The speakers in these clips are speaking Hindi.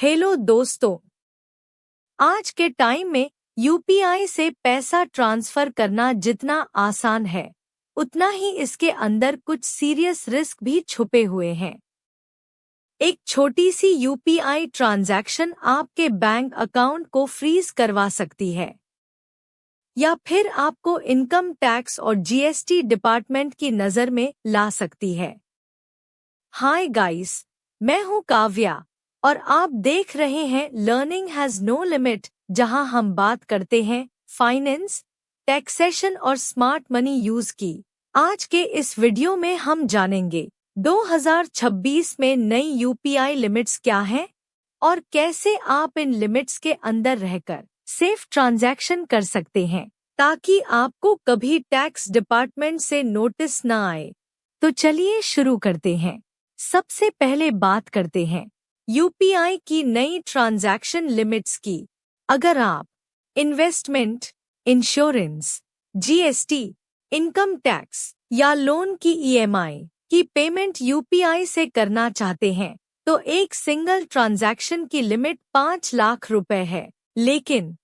हेलो दोस्तों, आज के टाइम में यूपीआई से पैसा ट्रांसफर करना जितना आसान है, उतना ही इसके अंदर कुछ सीरियस रिस्क भी छुपे हुए हैं। एक छोटी सी यूपीआई ट्रांजैक्शन आपके बैंक अकाउंट को फ्रीज करवा सकती है या फिर आपको इनकम टैक्स और जीएसटी डिपार्टमेंट की नज़र में ला सकती है। हाय गाइस, मैं हूँ काव्या और आप देख रहे हैं लर्निंग हैज़ नो लिमिट, जहां हम बात करते हैं फाइनेंस, टैक्सेशन और स्मार्ट मनी यूज की। आज के इस वीडियो में हम जानेंगे 2026 में नई यूपीआई लिमिट्स क्या हैं और कैसे आप इन लिमिट्स के अंदर रहकर सेफ ट्रांजैक्शन कर सकते हैं ताकि आपको कभी टैक्स डिपार्टमेंट से नोटिस न आए। तो चलिए शुरू करते हैं। सबसे पहले बात करते हैं यूपीआई की नई ट्रांजैक्शन लिमिट्स की। अगर आप investment, insurance, GST, income tax या लोन की ईएमआई की पेमेंट यूपीआई से करना चाहते हैं तो एक सिंगल ट्रांजैक्शन की लिमिट 5 लाख रुपए है, लेकिन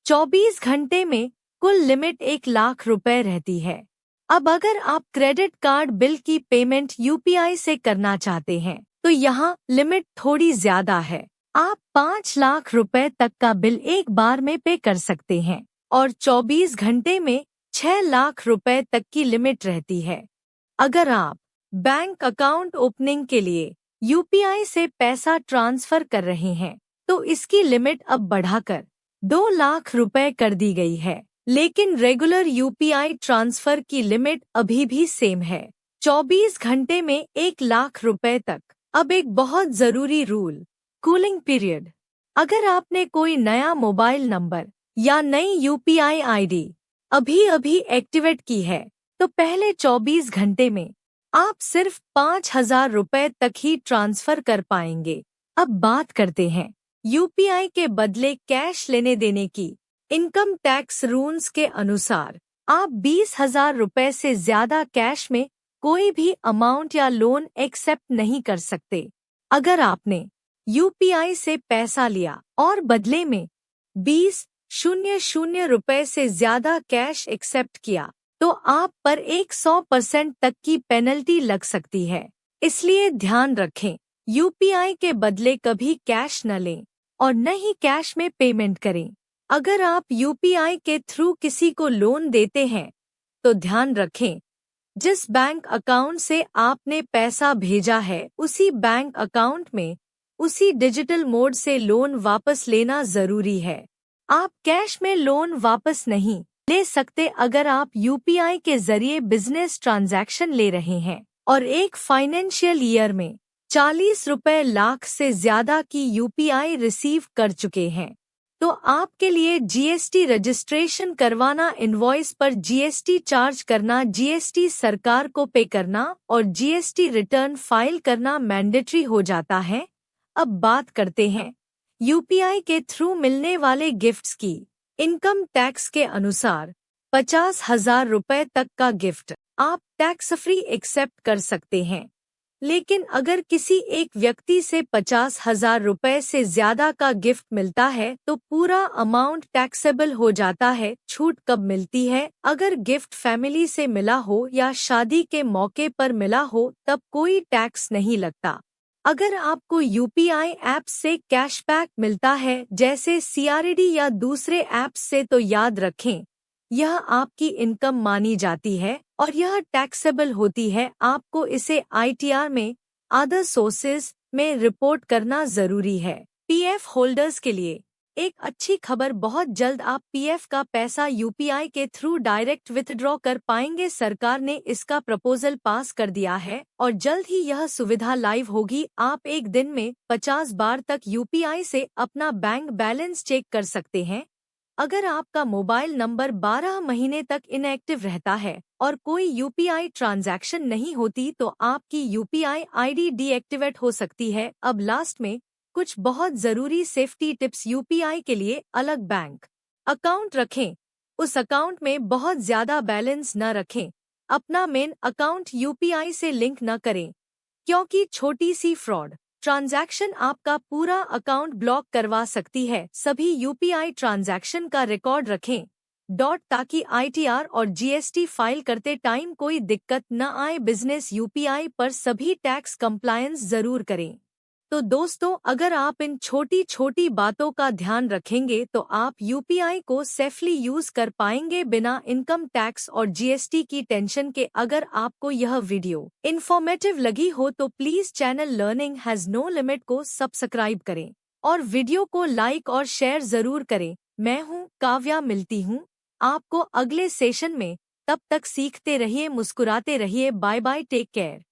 24 घंटे में कुल लिमिट 1 लाख रुपए रहती है। अब अगर आप क्रेडिट कार्ड बिल की पेमेंट यूपीआई से करना चाहते हैं तो यहाँ लिमिट थोड़ी ज्यादा है। आप 5 लाख रुपए तक का बिल एक बार में पे कर सकते हैं और 24 घंटे में 6 लाख रुपए तक की लिमिट रहती है। अगर आप बैंक अकाउंट ओपनिंग के लिए यूपीआई से पैसा ट्रांसफर कर रहे हैं तो इसकी लिमिट अब बढ़ाकर 2 लाख रुपए कर दी गई है, लेकिन रेगुलर यूपीआई ट्रांसफर की लिमिट अभी भी सेम है, 24 घंटे में 1 लाख रुपए तक। अब एक बहुत जरूरी रूल, कूलिंग पीरियड। अगर आपने कोई नया मोबाइल नंबर या नई यूपीआई आईडी अभी एक्टिवेट की है तो पहले 24 घंटे में आप सिर्फ 5,000 रुपए तक ही ट्रांसफर कर पाएंगे। अब बात करते हैं यूपीआई के बदले कैश लेने देने की। इनकम टैक्स रूल्स के अनुसार आप 20,000 रुपए से ज्यादा कैश में कोई भी अमाउंट या लोन एक्सेप्ट नहीं कर सकते। अगर आपने यूपीआई से पैसा लिया और बदले में 20,000 रुपए से ज्यादा कैश एक्सेप्ट किया तो आप पर 100% तक की पेनल्टी लग सकती है। इसलिए ध्यान रखें, यूपीआई के बदले कभी कैश न लें और न ही कैश में पेमेंट करें। अगर आप यूपीआई के थ्रू किसी को लोन देते हैं तो ध्यान रखें, जिस बैंक अकाउंट से आपने पैसा भेजा है उसी बैंक अकाउंट में उसी डिजिटल मोड से लोन वापस लेना जरूरी है। आप कैश में लोन वापस नहीं ले सकते अगर आप यूपीआई के जरिए बिजनेस ट्रांजैक्शन ले रहे हैं और एक फाइनेंशियल ईयर में 40 रुपए लाख से ज्यादा की यूपीआई रिसीव कर चुके हैं तो आपके लिए जीएसटी रजिस्ट्रेशन करवाना, इनवॉइस पर जीएसटी चार्ज करना, जीएसटी सरकार को पे करना और जीएसटी रिटर्न फाइल करना मैंडेटरी हो जाता है। अब बात करते हैं यूपीआई के थ्रू मिलने वाले गिफ्ट्स की। इनकम टैक्स के अनुसार 50,000 रुपए तक का गिफ्ट आप टैक्स फ्री एक्सेप्ट कर सकते हैं, लेकिन अगर किसी एक व्यक्ति से 50,000 रुपए से ज्यादा का गिफ्ट मिलता है तो पूरा अमाउंट टैक्सेबल हो जाता है। छूट कब मिलती है? अगर गिफ्ट फैमिली से मिला हो या शादी के मौके पर मिला हो तब कोई टैक्स नहीं लगता। अगर आपको यूपीआई ऐप से कैशबैक मिलता है जैसे सीआरडी या दूसरे ऐप्स से तो याद रखें, यह आपकी इनकम मानी जाती है और यह टैक्सेबल होती है। आपको इसे आईटीआर में अदर सोर्सेज में रिपोर्ट करना जरूरी है। पीएफ होल्डर्स के लिए एक अच्छी खबर, बहुत जल्द आप पीएफ का पैसा यूपीआई के थ्रू डायरेक्ट विथड्रॉ कर पाएंगे। सरकार ने इसका प्रपोजल पास कर दिया है और जल्द ही यह सुविधा लाइव होगी। आप एक दिन में 50 बार तक यूपीआई से अपना बैंक बैलेंस चेक कर सकते हैं। अगर आपका मोबाइल नंबर 12 महीने तक इनएक्टिव रहता है और कोई यूपीआई ट्रांजैक्शन नहीं होती तो आपकी यूपीआई आईडी डीएक्टिवेट हो सकती है। अब लास्ट में कुछ बहुत जरूरी सेफ्टी टिप्स। यूपीआई के लिए अलग बैंक अकाउंट रखें, उस अकाउंट में बहुत ज्यादा बैलेंस न रखें। अपना मेन अकाउंट यूपीआई से लिंक न करें क्योंकि छोटी सी फ्रॉड ट्रांजैक्शन आपका पूरा अकाउंट ब्लॉक करवा सकती है। सभी यूपीआई ट्रांजैक्शन का रिकॉर्ड रखें ताकि आईटीआर और जीएसटी फाइल करते टाइम कोई दिक्कत न आए। बिजनेस यूपीआई पर सभी टैक्स कंप्लायंस जरूर करें। तो दोस्तों, अगर आप इन छोटी छोटी बातों का ध्यान रखेंगे तो आप यूपीआई को सेफली यूज कर पाएंगे बिना इनकम टैक्स और जीएसटी की टेंशन के। अगर आपको यह वीडियो इन्फॉर्मेटिव लगी हो तो please channel learning has no limit को सब्सक्राइब करें और वीडियो को लाइक और शेयर जरूर करें। मैं हूँ काव्या, मिलती हूँ आपको अगले सेशन में। तब तक सीखते रहिए, मुस्कुराते रहिए। Bye bye, take care.